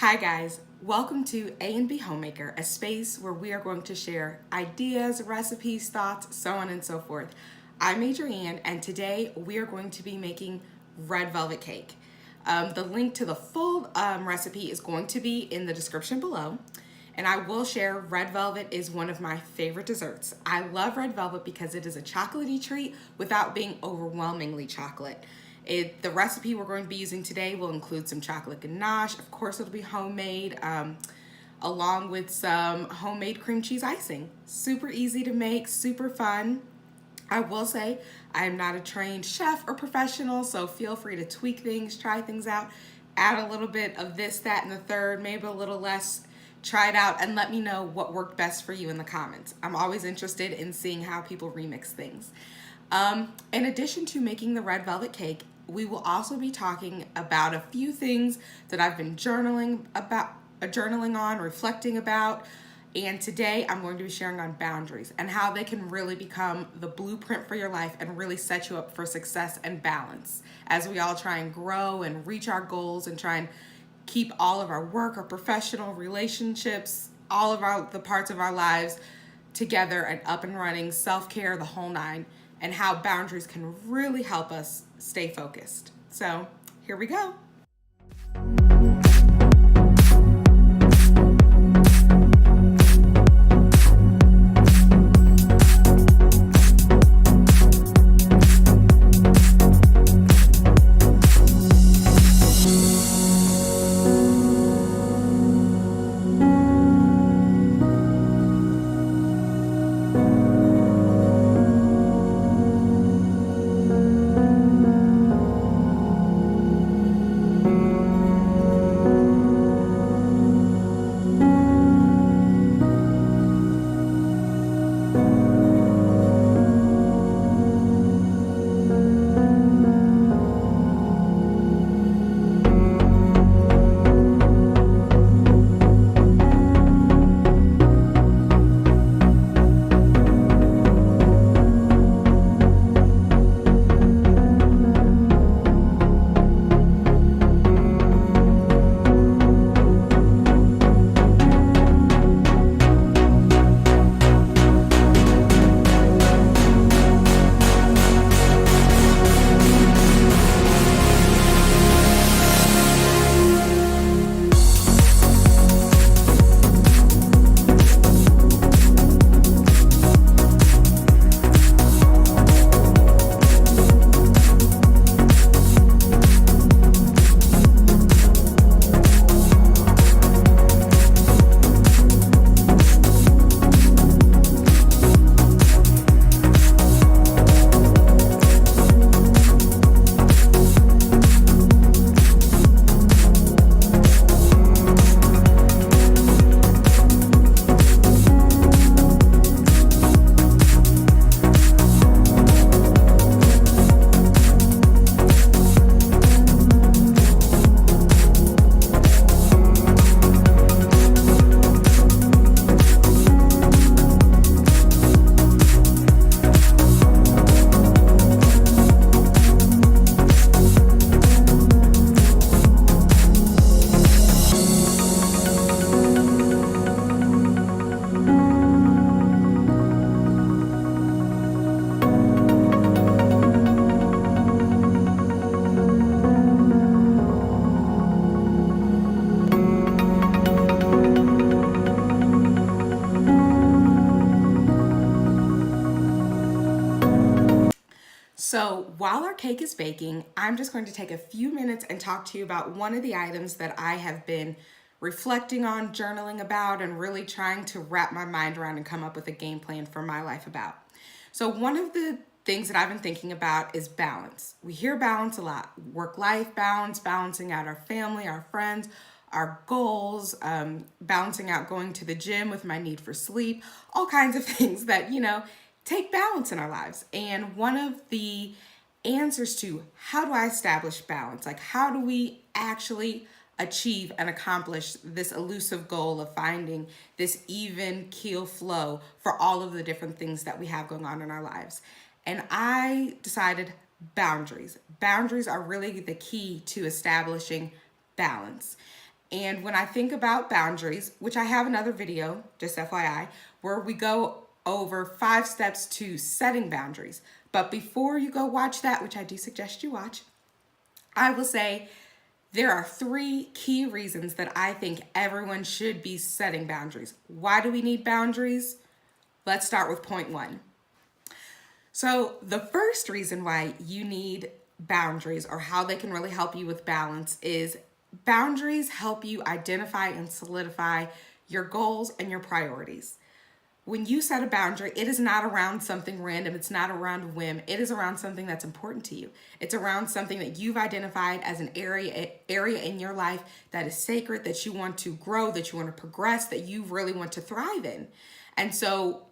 Hi guys, welcome to A&B Homemaker, a space where we are going to share ideas, recipes, thoughts, so on and so forth. I'm Adrienne, and today we are going to be making red velvet cake. The link to the full recipe is going to be in the description below. And I will share red velvet is one of my favorite desserts. I love red velvet because it is a chocolatey treat without being overwhelmingly chocolate. The recipe we're going to be using today will include some chocolate ganache. Of course, it'll be homemade, along with some homemade cream cheese icing. Super easy to make, super fun. I will say I am not a trained chef or professional, so feel free to tweak things, try things out, add a little bit of this, that, and the third, maybe a little less. Try it out and let me know what worked best for you in the comments. I'm always interested in seeing how people remix things. In addition to making the red velvet cake, we will also be talking about a few things that I've been journaling on, reflecting about. And today I'm going to be sharing on boundaries and how they can really become the blueprint for your life and really set you up for success and balance as we all try and grow and reach our goals and try and keep all of our work, our professional relationships, all of the parts of our lives together and up and running, self-care, the whole nine, and how boundaries can really help us stay focused. So here we go. So while our cake is baking, I'm just going to take a few minutes and talk to you about one of the items that I have been reflecting on, journaling about, and really trying to wrap my mind around and come up with a game plan for my life about. So one of the things that I've been thinking about is balance. We hear balance a lot. Work-life balance, balancing out our family, our friends, our goals, balancing out going to the gym with my need for sleep, all kinds of things that, take balance in our lives. And one of the answers to how do I establish balance, like how do we actually achieve and accomplish this elusive goal of finding this even keel flow for all of the different things that we have going on in our lives. And I decided boundaries. Boundaries are really the key to establishing balance. And when I think about boundaries, which I have another video, just FYI, where we go over 5 steps to setting boundaries. But before you go watch that, which I do suggest you watch, I will say there are 3 key reasons that I think everyone should be setting boundaries. Why do we need boundaries? Let's start with point 1. So the first reason why you need boundaries, or how they can really help you with balance, is boundaries help you identify and solidify your goals and your priorities. When you set a boundary, it is not around something random. It's not around a whim. It is around something that's important to you. It's around something that you've identified as an area in your life that is sacred, that you want to grow, that you want to progress, that you really want to thrive in. And so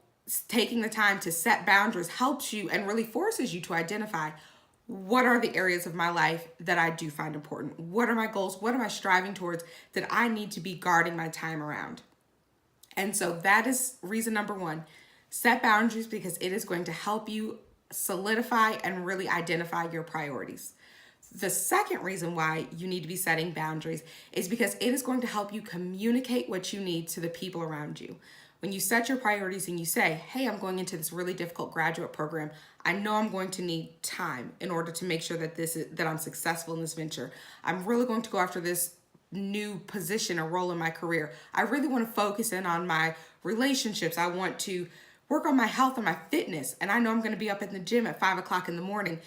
taking the time to set boundaries helps you and really forces you to identify, what are the areas of my life that I do find important? What are my goals? What am I striving towards that I need to be guarding my time around? And so that is reason number 1. Set boundaries, because it is going to help you solidify and really identify your priorities. The second reason why you need to be setting boundaries is because it is going to help you communicate what you need to the people around you. When you set your priorities and you say, hey, I'm going into this really difficult graduate program, I know I'm going to need time in order to make sure that I'm successful in this venture. I'm really going to go after this new position or role in my career. I really want to focus in on my relationships. I want to work on my health and my fitness. And I know I'm going to be up at the gym at 5 o'clock in the morning.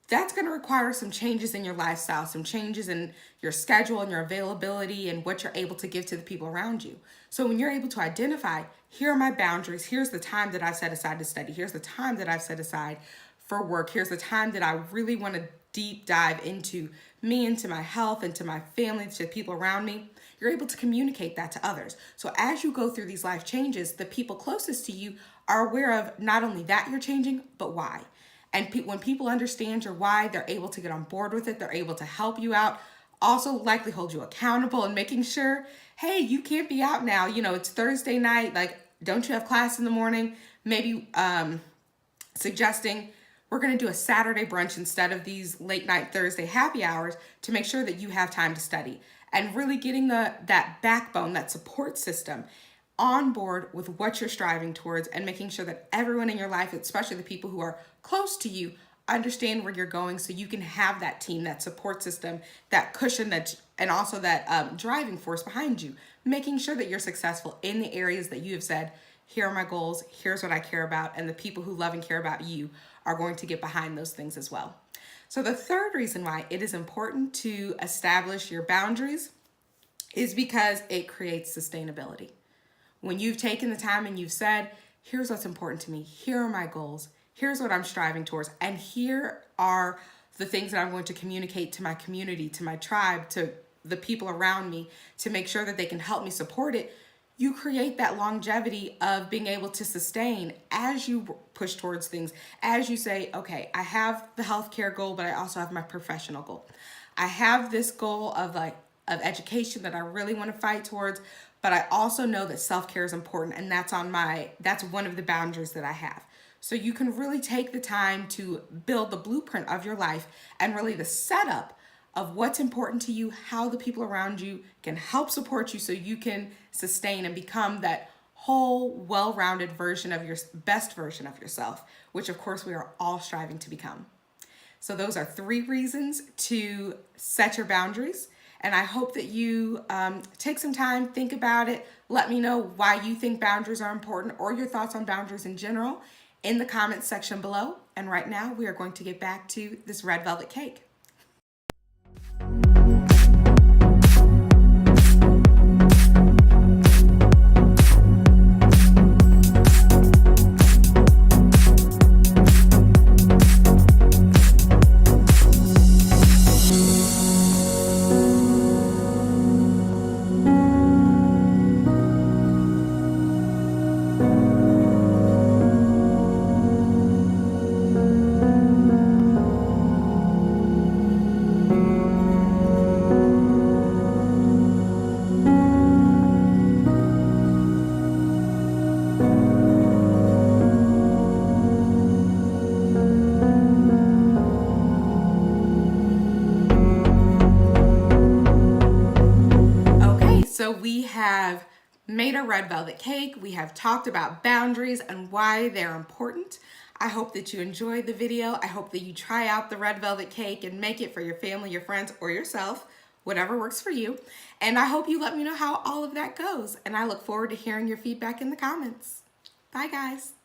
That's going to require some changes in your lifestyle, some changes in your schedule and your availability and what you're able to give to the people around you. So when you're able to identify, here are my boundaries, here's the time that I've set aside to study, here's the time that I've set aside for work, here's the time that I really want to deep dive into me, into my health, into my family, to people around me, you're able to communicate that to others. So as you go through these life changes, the people closest to you are aware of not only that you're changing, but why. And when people understand your why, they're able to get on board with it. They're able to help you out, also likely hold you accountable and making sure, hey, you can't be out now. You know, it's Thursday night. Like, don't you have class in the morning? Maybe suggesting we're going to do a Saturday brunch instead of these late night Thursday happy hours to make sure that you have time to study, and really getting that backbone, that support system on board with what you're striving towards, and making sure that everyone in your life, especially the people who are close to you, understand where you're going, so you can have that team, that support system, that cushion, and also that driving force behind you, making sure that you're successful in the areas that you have said, here are my goals, here's what I care about, and the people who love and care about you are going to get behind those things as well. So the third reason why it is important to establish your boundaries is because it creates sustainability. When you've taken the time and you've said, here's what's important to me, here are my goals, here's what I'm striving towards, and here are the things that I'm going to communicate to my community, to my tribe, to the people around me, to make sure that they can help me support it, you create that longevity of being able to sustain as you push towards things. As you say, okay, I have the healthcare goal, but I also have my professional goal. I have this goal of education that I really want to fight towards, but I also know that self-care is important, and that's one of the boundaries that I have. So you can really take the time to build the blueprint of your life and really the setup of what's important to you, how the people around you can help support you so you can sustain and become that whole, well-rounded version of your best version of yourself, which of course we are all striving to become. So those are 3 reasons to set your boundaries. And I hope that you take some time, think about it. Let me know why you think boundaries are important, or your thoughts on boundaries in general, in the comments section below. And right now we are going to get back to this red velvet cake. So we have made a red velvet cake. We have talked about boundaries and why they're important. I hope that you enjoyed the video. I hope that you try out the red velvet cake and make it for your family, your friends, or yourself, whatever works for you. And I hope you let me know how all of that goes. And I look forward to hearing your feedback in the comments. Bye, guys.